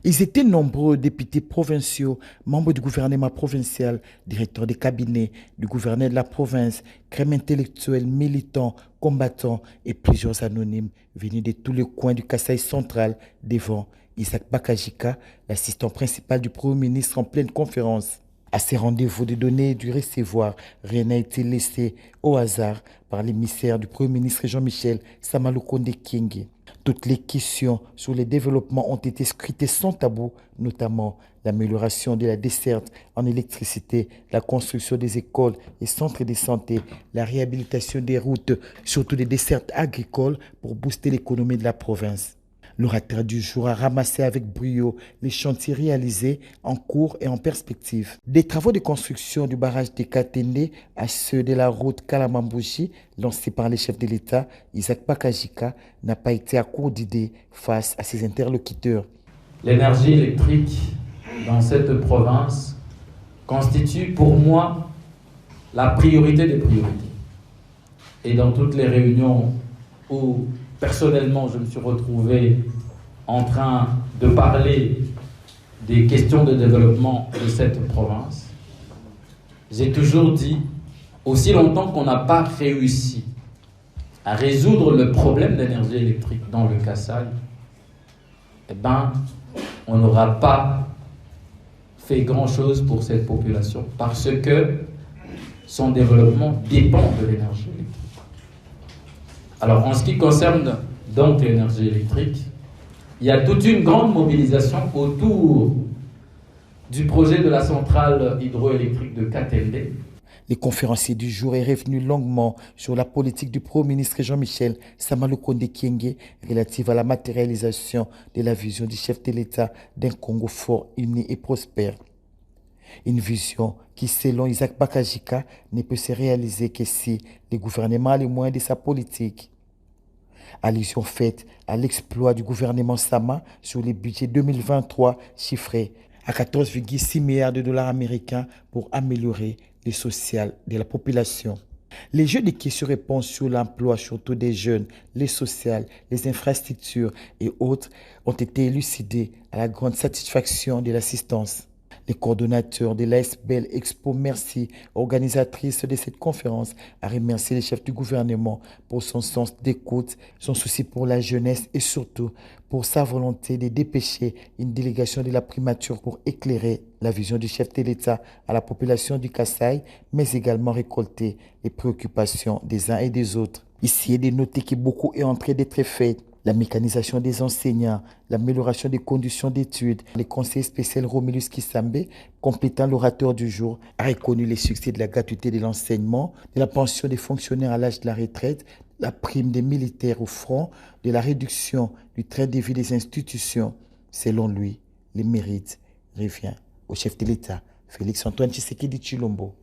Ils étaient nombreux, députés provinciaux, membres du gouvernement provincial, directeurs des cabinets, du gouverneur de la province, crèmes intellectuels, militants, combattants et plusieurs anonymes venus de tous les coins du Kasaï central devant Isaac Bakajika, l'assistant principal du Premier ministre en pleine conférence. À ces rendez-vous de donner et du recevoir, rien n'a été laissé au hasard par l'émissaire du Premier ministre Jean-Michel Samalukonde Kyenge. Toutes les questions sur les développements ont été scrutées sans tabou, notamment l'amélioration de la desserte en électricité, la construction des écoles et centres de santé, la réhabilitation des routes, surtout des dessertes agricoles pour booster l'économie de la province. L'orateur du jour a ramassé avec brio les chantiers réalisés en cours et en perspective. Des travaux de construction du barrage de Katende à ceux de la route Kalamambouji, lancés par les chefs de l'État, Isaac Bakajika, n'a pas été à court d'idées face à ses interlocuteurs. L'énergie électrique dans cette province constitue pour moi la priorité des priorités. Et dans toutes les réunions où personnellement, je me suis retrouvé en train de parler des questions de développement de cette province. J'ai toujours dit, aussi longtemps qu'on n'a pas réussi à résoudre le problème d'énergie électrique dans le Kasaï, on n'aura pas fait grand-chose pour cette population parce que son développement dépend de l'énergie électrique. Alors, en ce qui concerne donc l'énergie électrique, il y a toute une grande mobilisation autour du projet de la centrale hydroélectrique de Katende. Les conférenciers du jour est revenu longuement sur la politique du Premier ministre Jean-Michel Samalukonde Kyenge relative à la matérialisation de la vision du chef de l'État d'un Congo fort, uni et prospère. Une vision qui, selon Isaac Bakajika, ne peut se réaliser que si le gouvernement a les moyens de sa politique. Allusion faite à l'exploit du gouvernement Sama sur les budgets 2023 chiffrés à 14,6 milliards de dollars américains pour améliorer le social de la population. Les jeux de questions-réponses sur l'emploi, surtout des jeunes, les sociales, les infrastructures et autres ont été élucidés à la grande satisfaction de l'assistance. Les coordonnateurs de l'ASBL Expo Merci, organisatrice de cette conférence, a remercié les chefs du gouvernement pour son sens d'écoute, son souci pour la jeunesse et surtout pour sa volonté de dépêcher une délégation de la primature pour éclairer la vision du chef de l'État à la population du Kasaï, mais également récolter les préoccupations des uns et des autres. Ici, il est de noter que beaucoup est en train d'être fait. La mécanisation des enseignants, l'amélioration des conditions d'études. Le conseiller spécial Romulus Kissambe, complétant l'orateur du jour, a reconnu les succès de la gratuité de l'enseignement, de la pension des fonctionnaires à l'âge de la retraite, la prime des militaires au front, de la réduction du train de vie des institutions. Selon lui, le mérite revient au chef de l'État, Félix Antoine Tshisekedi Tshilombo.